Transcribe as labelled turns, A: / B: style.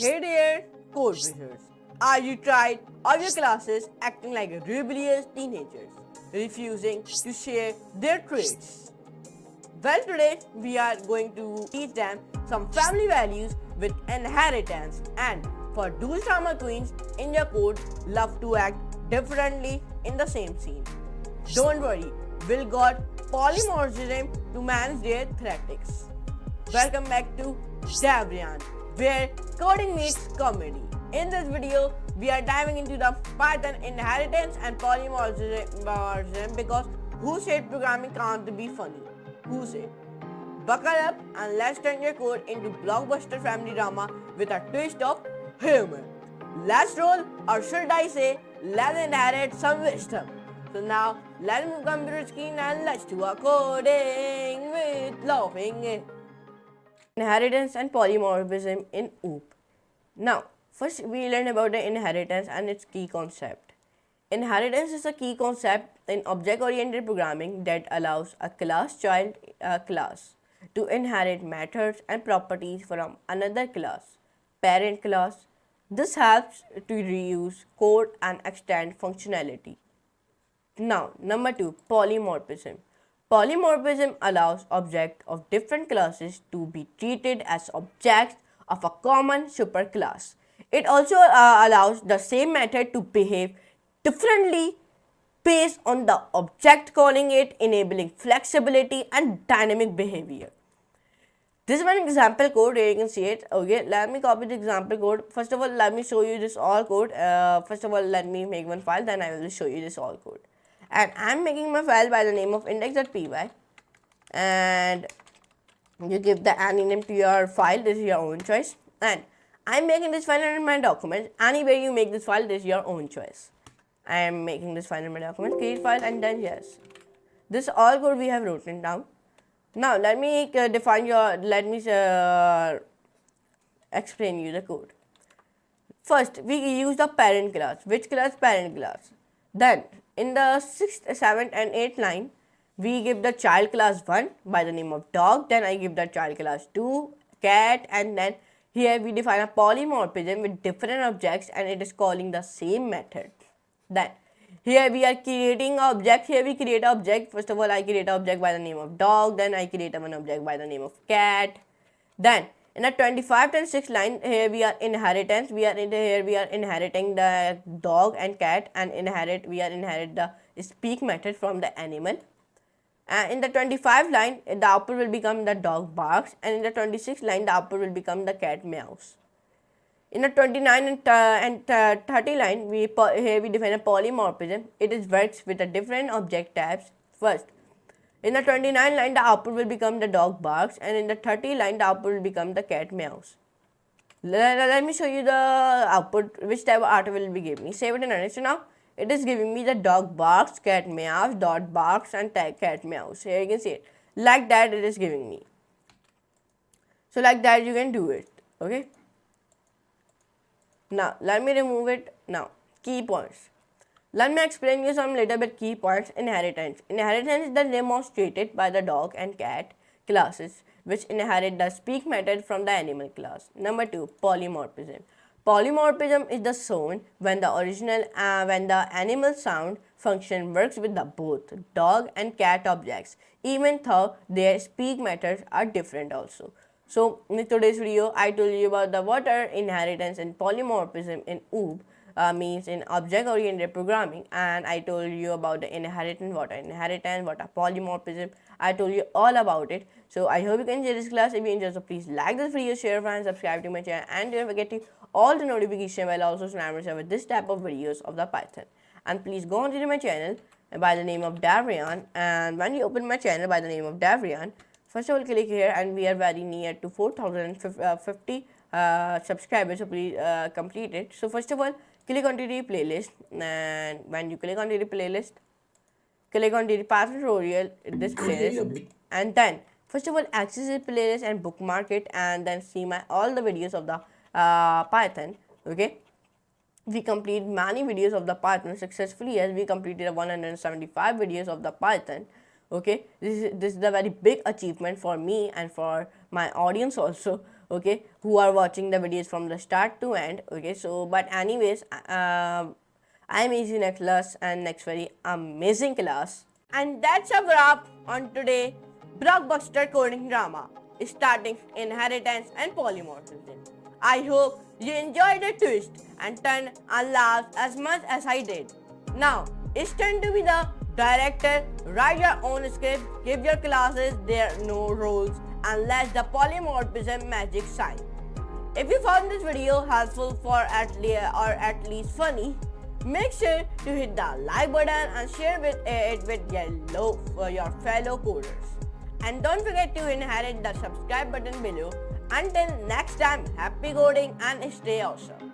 A: Hey there, code wizards. Are you tired of your classes acting like rebellious teenagers, refusing to share their traits? Well, today we are going to teach them some family values with inheritance. And for those drama queens in your code love to act differently in the same scene. Don't worry, we'll got polymorphism to manage their tactics. Welcome back to Rayyan, where coding meets comedy. In this video, we are diving into the Python inheritance and polymorphism because who said programming can't be funny? Who said? Buckle up and let's turn your code into blockbuster family drama with a twist of humor. Let's roll, or should I say, let's inherit some wisdom. So now, let's move computer screen and let's do our coding with laughing. Inheritance and polymorphism in OOP. Now, first we learn about the inheritance and its key concept. Inheritance is a key concept in object-oriented programming that allows a child class to inherit methods and properties from another class, parent class. This helps to reuse code and extend functionality. Now, number 2, polymorphism. Polymorphism allows objects of different classes to be treated as objects of a common superclass. It also allows the same method to behave differently based on the object calling it, enabling flexibility and dynamic behavior. This is one example code where you can see it. Okay, let me copy the example code. First of all, let me show you this all code. First of all, let me make one file, then I will show you this all code. And I'm making my file by the name of index.py, and you give the any name to your file. This is your own choice, and I'm making this file in my document. Anywhere you make this file, this is your own choice. I am making this file in my document, create file, and then yes, this all code we have written down. Now let me explain you the code. First, we use the parent class. Which class? Parent class. Then in the 6th, 7th and 8th line, we give the child class 1 by the name of dog. Then I give the child class 2, cat, and then here we define a polymorphism with different objects and it is calling the same method. Then here we are creating an object. Here we create an object. First of all, I create an object by the name of dog. Then I create an object by the name of cat. Then in the 25th and 6th line, here we are inheritance. We are inheriting the dog and cat, and we are inherit the speak method from the animal. And in the 25th line, the output will become the dog barks, and in the 26th line, the output will become the cat meows. In the 29 and 30 line, here we define a polymorphism. It works with the different object types. First, in the 29 line, the output will become the dog barks, and in the 30 line, the output will become the cat meows. Let me show you the output, which type of output will be giving me. Save it and run it. So now, it is giving me the dog barks, cat meows, dot barks, and cat meows. Here you can see it. Like that, it is giving me. So like that, you can do it. Okay. Now, let me remove it. Now, key points. Let me explain you some little bit key points. Inheritance. Inheritance is demonstrated by the dog and cat classes, which inherit the speak method from the animal class. Number 2, polymorphism. Polymorphism is the zone when the animal sound function works with the both dog and cat objects, even though their speak methods are different also. So in today's video, I told you about the what are inheritance and polymorphism in OOP, means in object-oriented programming, and I told you about the inheritance, what are polymorphism. I told you all about it. So I hope you can enjoy this class. If you enjoy, so please like this video, share, and subscribe to my channel, and don't forget to all the notification bell also surround yourself with this type of videos of the Python. And please go on to my channel by the name of Rayyan, and when you open my channel by the name of Rayyan, first of all, click here, and we are very near to 4,050 subscribers, so please complete it. So first of all, click on the playlist, and when you click on the playlist, click on the Python tutorial, this playlist, and then first of all, access this playlist and bookmark it, and then see all the videos of the Python. Okay. We complete many videos of the Python successfully, as we completed 175 videos of the Python. Okay, this is a very big achievement for me and for my audience also. okay, who are watching the videos from the start to end. Okay, so but anyways, I'm easy next class and next very amazing class. And that's a wrap on today blockbuster coding drama, starting inheritance and polymorphism. I hope you enjoyed the twist and turn and laughed as much as I did. Now, it's time to be the director, write your own script, give your classes their no roles, and let the polymorphism magic shine. If you found this video helpful at least funny, make sure to hit the like button and share it with your fellow coders. And don't forget to inherit the subscribe button below. Until next time, happy coding and stay awesome.